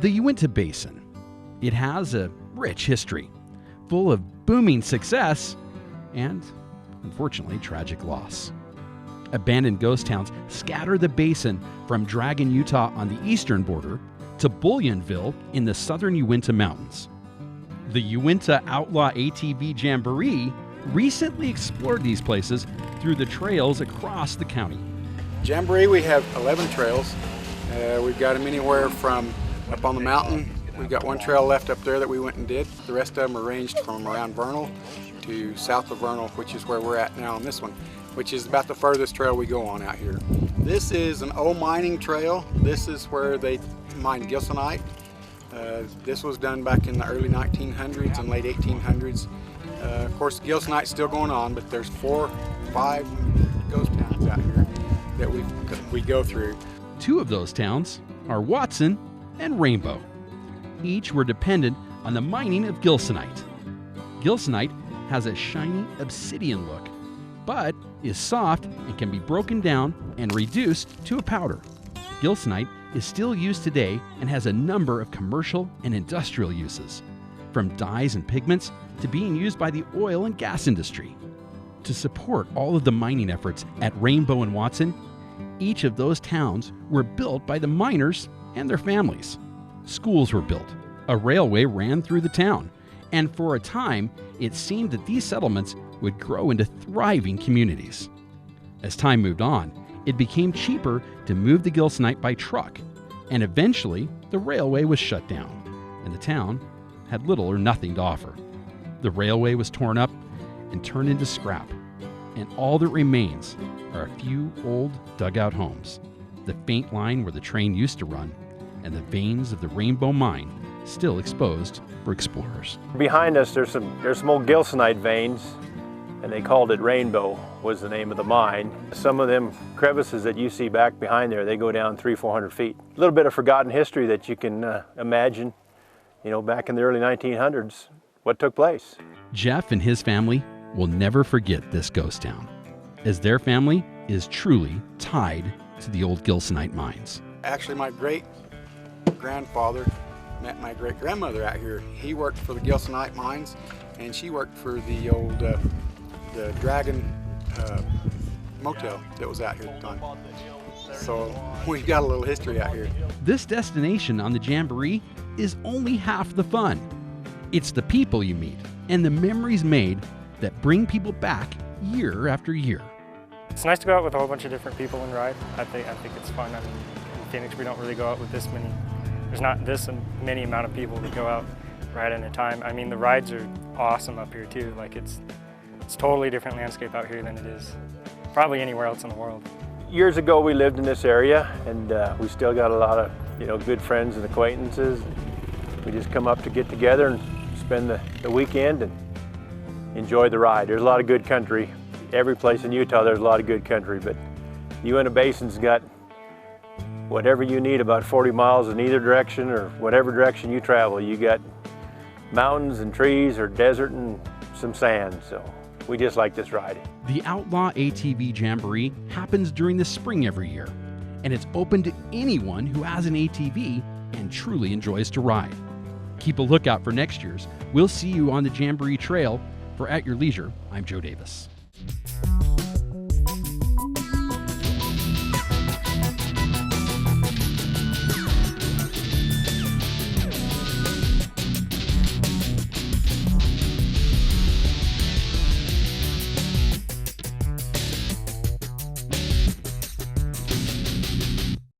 The Uintah Basin. It has a rich history, full of booming success and, unfortunately, tragic loss. Abandoned ghost towns scatter the basin from Dragon, Utah on the eastern border to Bullionville in the southern Uintah Mountains. The Uintah Outlaw ATV Jamboree recently explored these places through the trails across the county. Jamboree, we have 11 trails. We've got them anywhere from up on the mountain. We've got one trail left up there that we went and did. The rest of them are ranged from around Vernal to south of Vernal, which is where we're at now on this one, which is about the furthest trail we go on out here. This is an old mining trail. This is where they mined gilsonite. This was done back in the early 1900s and late 1800s. Of course, gilsonite's still going on, but there's 4, 5 ghost towns out here that we go through. 2 of those towns are Watson and Rainbow. Each were dependent on the mining of gilsonite. Gilsonite has a shiny obsidian look, but is soft and can be broken down and reduced to a powder. Gilsonite is still used today and has a number of commercial and industrial uses, from dyes and pigments to being used by the oil and gas industry. To support all of the mining efforts at Rainbow and Watson, each of those towns were built by the miners and their families. Schools were built, a railway ran through the town, and for a time, it seemed that these settlements would grow into thriving communities. As time moved on, it became cheaper to move the gilsonite by truck, and eventually the railway was shut down, and the town had little or nothing to offer. The railway was torn up and turned into scrap, and all that remains are a few old dugout homes, the faint line where the train used to run, and the veins of the Rainbow mine still exposed for explorers. Behind us there's some old gilsonite veins, and they called it Rainbow, was the name of the mine. Some of them crevices that you see back behind there, they go down 300-400 feet. A little bit of forgotten history that you can imagine, back in the early 1900s, what took place. Jeff and his family will never forget this ghost town, as their family is truly tied to the old gilsonite mines. Actually, my great-grandfather met my great-grandmother out here. He worked for the gilsonite mines, and she worked for the old the Dragon motel that was out here at the time. So we've got a little history out here. This destination on the Jamboree is only half the fun. It's the people you meet and the memories made that bring people back year after year. It's nice to go out with a whole bunch of different people and ride. I think it's fun. I mean, in Phoenix, we don't really go out with this many. There's not this many amount of people that go out ride at a time. I mean, the rides are awesome up here too. Like it's totally different landscape out here than it is probably anywhere else in the world. Years ago, we lived in this area, and we still got a lot of good friends and acquaintances. We just come up to get together and spend the weekend and enjoy the ride. There's a lot of good country. Every place in Utah, there's a lot of good country, but Uintah Basin's got whatever you need, about 40 miles in either direction, or whatever direction you travel. You got mountains and trees, or desert and some sand, so we just like this ride. The Outlaw ATV Jamboree happens during the spring every year, and it's open to anyone who has an ATV and truly enjoys to ride. Keep a lookout for next year's. We'll see you on the Jamboree Trail. For At Your Leisure, I'm Joe Davis.